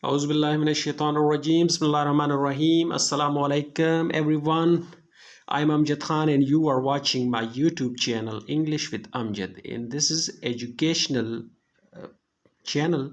Auzu billahi minash shaitanir rajim. Bismillahir Rahmanir Rahim. Assalamu alaikum everyone. I'm Amjad Khan and you are watching my YouTube channel English with Amjad, and this is educational channel.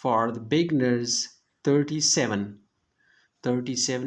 for the beginners 37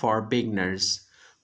for beginners.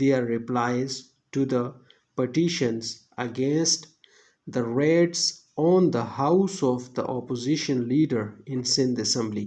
their replies to the petitions against the raids on the house of the opposition leader in Sindh Assembly।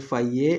FIA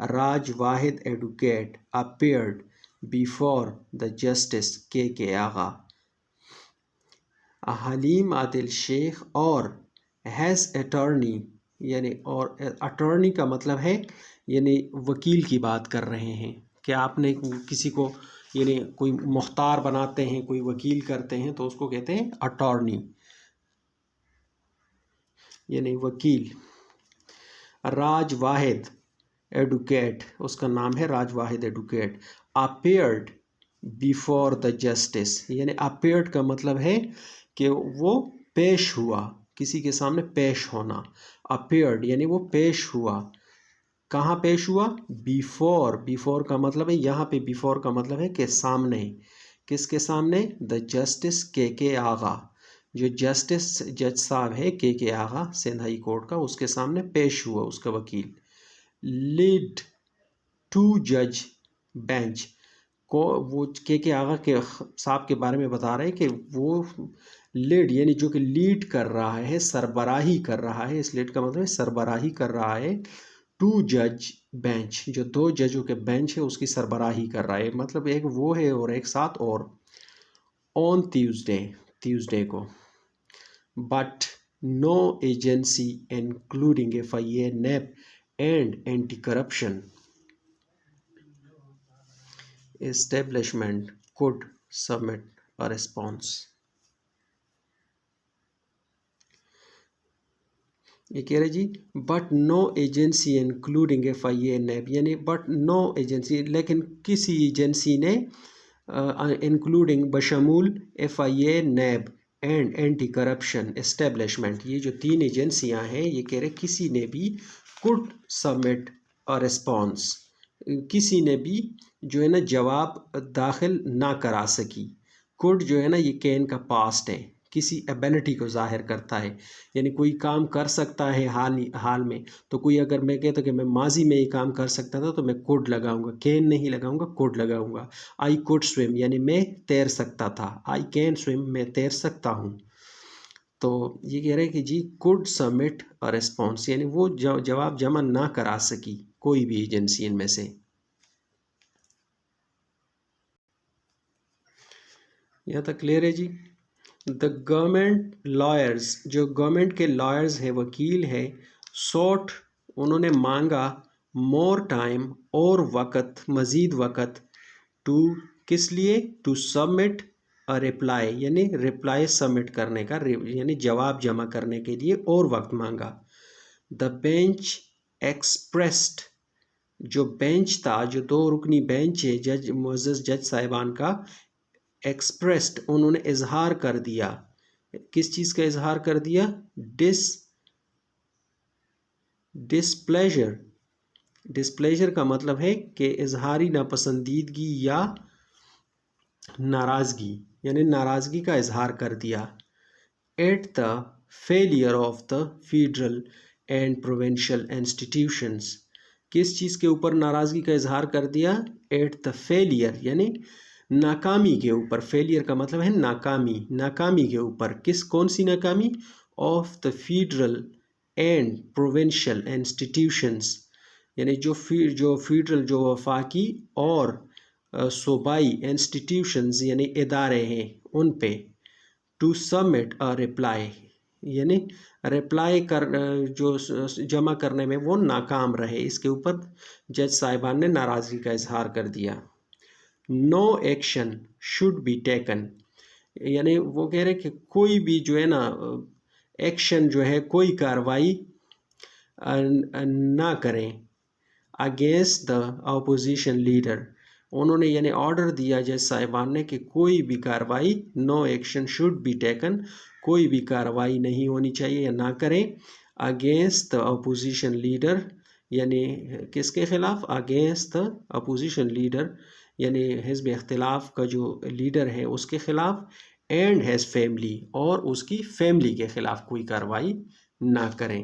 Raj Wahid advocate appeared before the justice K.K. Agha. Haleem Adil Sheikh اور has attorney, یعنی اور attorney کا مطلب ہے یعنی وکیل کی بات کر رہے ہیں کہ آپ نے کسی کو یعنی کوئی مختار بناتے ہیں، کوئی وکیل کرتے ہیں تو اس کو کہتے ہیں اٹارنی یعنی وکیل. راج واحد ایڈوکیٹ، اس کا نام ہے راج واحد advocate. Appeared before the justice, یعنی اپیئرڈ کا مطلب ہے کہ وہ پیش ہوا، کسی کے سامنے پیش ہونا. اپیئرڈ یعنی وہ پیش ہوا. کہاں پیش ہوا؟ بیفور. بیفور کا مطلب ہے یہاں پہ بیفور کا مطلب ہے کہ سامنے. کس کے سامنے؟ دا جسٹس کے کے آغا، جو جسٹس جج صاحب ہے کے کے آغا سندھ ہائی کورٹ کا، اس کے سامنے پیش ہوا اس کا وکیل. لیڈ ٹو جج بینچ کو، وہ کے آغا کے صاحب کے بارے میں بتا رہے کہ وہ لیڈ یعنی جو کہ لیڈ کر رہا ہے، سربراہی کر رہا ہے. اس لیڈ کا مطلب ہے سربراہی کر رہا ہے. ٹو جج بینچ، جو دو ججوں کے بینچ ہے اس کی سربراہی کر رہا ہے. مطلب ایک وہ ہے اور ایک ساتھ اور. آن ٹیوزڈے کو. But no agency including FIA NAB and anti corruption establishment could submit a response. یہ کہہ رہے جی but no agency including FIA NAB, یعنی بٹ نو ایجنسی، لیکن کسی ایجنسی نے انکلوڈنگ بشمول FIA NAB and anti corruption establishment, یہ جو تین ایجنسیاں ہیں یہ کہہ رہے کسی نے بھی could submit a response، کسی نے بھی جو ہے نا جواب داخل نہ کرا سکی. could جو ہے نا یہ کین کا پاسٹ ہے، کسی ایبلٹی کو ظاہر کرتا ہے، یعنی کوئی کام کر سکتا ہے حال میں. تو کوئی اگر میں کہتا کہ میں ماضی میں یہ کام کر سکتا تھا تو میں could لگاؤں گا، کین نہیں لگاؤں گا، could لگاؤں گا. I could swim یعنی میں تیر سکتا تھا. I can swim میں تیر سکتا ہوں. تو یہ کہہ رہے کہ جی could submit a response یعنی وہ جواب جمع نہ کرا سکی کوئی بھی ایجنسی ان میں سے. یہاں تک کلیئر ہے جی. دا گورنمنٹ لائرز، جو گورنمنٹ کے لائرز ہے، وکیل ہے، سوٹ انہوں نے مانگا مور ٹائم اور وقت، مزید وقت، ٹو کس لیے؟ ٹو سبمٹ رپلائی یعنی رپلائی سبمٹ کرنے کا، یعنی جواب جمع کرنے کے لیے اور وقت مانگا. دا بینچ ایکسپریسڈ، جو بینچ تھا، جو دو رکنی بینچ ہے جج معزز جج صاحبان کا، ایکسپریسڈ انہوں نے اظہار کر دیا. کس چیز کا اظہار کر دیا؟ ڈسپلیجر. ڈسپلیجر کا مطلب ہے کہ اظہاری ناپسندیدگی یا ناراضگی، یعنی ناراضگی کا اظہار کر دیا. At the failure of the federal and provincial institutions, کس چیز کے اوپر ناراضگی کا اظہار کر دیا؟ ایٹ دا فیلئر یعنی ناکامی کے اوپر. فیلئر کا مطلب ہے ناکامی، ناکامی کے اوپر. کون سی ناکامی؟ Of the federal and provincial institutions, یعنی جو فیڈرل جو وفاقی اور صوبائی انسٹیٹیوشنز یعنی ادارے ہیں ان پہ. ٹو سبمٹ اے رپلائی یعنی رپلائی جو جمع کرنے میں وہ ناکام رہے، اس کے اوپر جج صاحبان نے ناراضگی کا اظہار کر دیا. No action should be taken, یعنی وہ کہہ رہے کہ کوئی بھی جو ہے نا ایکشن جو ہے، کوئی کاروائی نہ کریں اگینسٹ دا اپوزیشن لیڈر. انہوں نے یعنی آرڈر دیا جج صاحبان نے کہ کوئی بھی کاروائی، no action should be taken, کوئی بھی کاروائی نہیں ہونی چاہیے یا نہ کریں اگینسٹ دا اپوزیشن لیڈر، یعنی کس کے خلاف؟ اگینسٹ دا اپوزیشن لیڈر یعنی حزب اختلاف کا جو لیڈر ہے اس کے خلاف. اینڈ ہیز فیملی، اور اس کی فیملی کے خلاف کوئی کاروائی نہ کریں.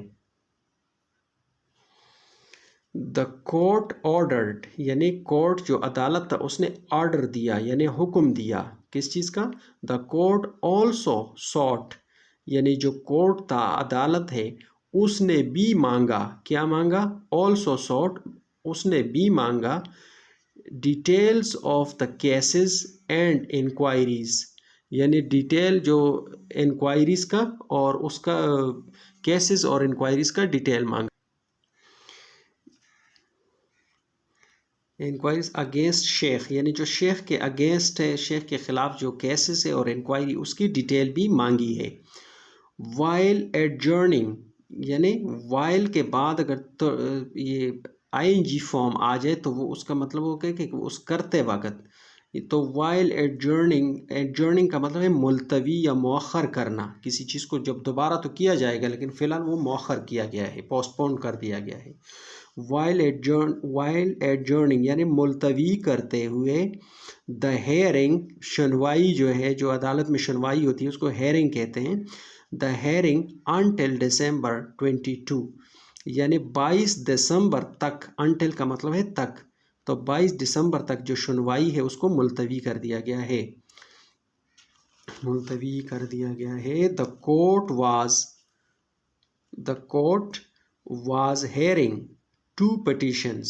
دا کورٹ آرڈرڈ یعنی کورٹ جو عدالت تھا اس نے آرڈر دیا یعنی حکم دیا. کس چیز کا؟ دا کورٹ آلسو سوٹ، یعنی جو کورٹ تھا، عدالت ہے، اس نے بھی مانگا. کیا مانگا؟ آلسو سوٹ اس نے بھی مانگا details of the cases and inquiries, یعنی ڈیٹیل جو انکوائریز کا اور اس کا کیسز اور انکوائریز کا ڈیٹیل مانگا. انکوائریز اگینسٹ شیخ، یعنی جو شیخ کے اگینسٹ ہے، شیخ کے خلاف جو کیسز ہے اور انکوائری اس کی ڈیٹیل بھی مانگی ہے. وائل ایڈجرننگ، یعنی وائل کے بعد اگر یہ آئی این جی فارم آ جائے تو وہ اس کا مطلب ہوگا کہ اس کرتے وقت. تو وائل ایڈجرننگ کا مطلب ہے ملتوی یا مؤخر کرنا کسی چیز کو. جب دوبارہ تو کیا جائے گا لیکن فی الحال وہ مؤخر کیا گیا ہے، پوسٹ پون کر دیا گیا ہے. وائل ایڈجرننگ یعنی ملتوی کرتے ہوئے. دا ہیئرنگ، شنوائی جو ہے، جو عدالت میں شنوائی ہوتی ہے اس کو ہیئرنگ کہتے ہیں. دا ہیئرنگ انٹل ڈسمبر 22، یعنی 22 دسمبر تک. انٹل کا مطلب ہے تک، تو 22 دسمبر تک جو سنوائی ہے اس کو ملتوی کر دیا گیا ہے. ملتوی کر دیا گیا ہے. The court was hearing 2 petitions.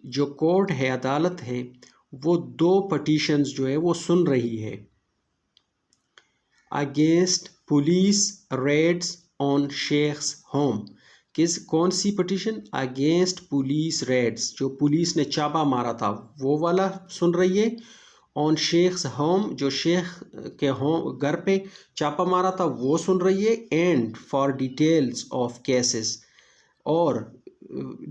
جو کورٹ ہے، عدالت ہے، وہ 2 petitions جو ہے وہ سن رہی ہے. اگینسٹ پولیس ریڈس آن شیخ's ہوم. کون سی پٹیشن؟ اگینسٹ پولیس ریڈس، جو پولیس نے چھاپا مارا تھا وہ والا سن رہی ہے. آن شیخ's ہوم، جو شیخ کے گھر پہ چھاپا مارا تھا وہ سن رہی ہے. And for details of cases, اور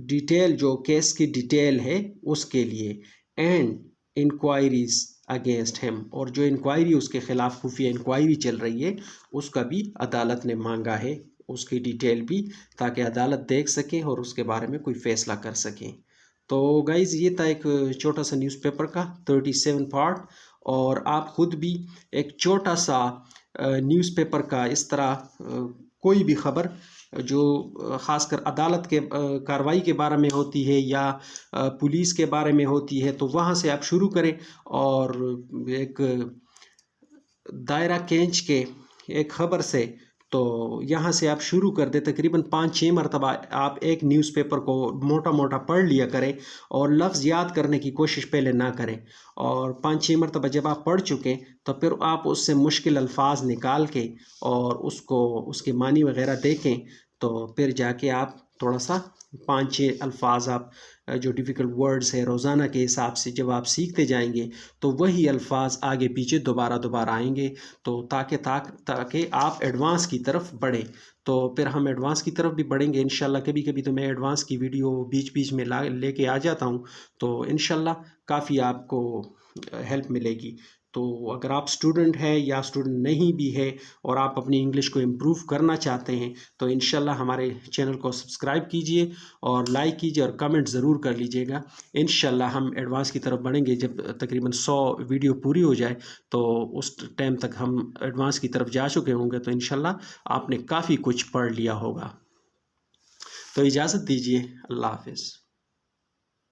ڈیٹیل جو کیس کی ڈیٹیل ہے اس کے لیے. اینڈ انکوائریز اگینسٹ ہیم، اور جو انکوائری اس کے خلاف خفیہ انکوائری چل رہی ہے اس کا بھی عدالت نے مانگا ہے، اس کی ڈیٹیل بھی، تاکہ عدالت دیکھ سکے اور اس کے بارے میں کوئی فیصلہ کر سکیں. تو گائز یہ تھا ایک چھوٹا سا نیوز پیپر کا 37 پارٹ، اور آپ خود بھی ایک چھوٹا سا نیوز پیپر کا اس طرح کوئی بھی خبر جو خاص کر عدالت کے کارروائی کے بارے میں ہوتی ہے یا پولیس کے بارے میں ہوتی ہے تو وہاں سے آپ شروع کریں. اور ایک دائرہ کینچ کے ایک خبر سے تو یہاں سے آپ شروع کر دیں. تقریباً 5-6 مرتبہ آپ ایک نیوز پیپر کو موٹا موٹا پڑھ لیا کریں، اور لفظ یاد کرنے کی کوشش پہلے نہ کریں. اور 5-6 مرتبہ جب آپ پڑھ چکیں تو پھر آپ اس سے مشکل الفاظ نکال کے اور اس کے معنی وغیرہ دیکھیں، تو پھر جا کے آپ تھوڑا سا 5-6 الفاظ آپ جو ڈیفیکلٹ ورڈز ہے روزانہ کے حساب سے جب آپ سیکھتے جائیں گے تو وہی الفاظ آگے پیچھے دوبارہ آئیں گے، تو تاکہ آپ ایڈوانس کی طرف بڑھیں. تو پھر ہم ایڈوانس کی طرف بھی بڑھیں گے انشاءاللہ. کبھی کبھی تو میں ایڈوانس کی ویڈیو بیچ میں لے کے آ جاتا ہوں، تو انشاءاللہ کافی آپ کو ہیلپ ملے گی. تو اگر آپ اسٹوڈنٹ ہیں یا اسٹوڈنٹ نہیں بھی ہے اور آپ اپنی انگلش کو امپروو کرنا چاہتے ہیں تو انشاءاللہ ہمارے چینل کو سبسکرائب کیجئے اور لائک کیجئے اور کمنٹ ضرور کر لیجئے گا. انشاءاللہ ہم ایڈوانس کی طرف بڑھیں گے. جب تقریباً 100 ویڈیو پوری ہو جائے تو اس ٹائم تک ہم ایڈوانس کی طرف جا چکے ہوں گے، تو انشاءاللہ آپ نے کافی کچھ پڑھ لیا ہوگا. تو اجازت دیجئے، اللہ حافظ.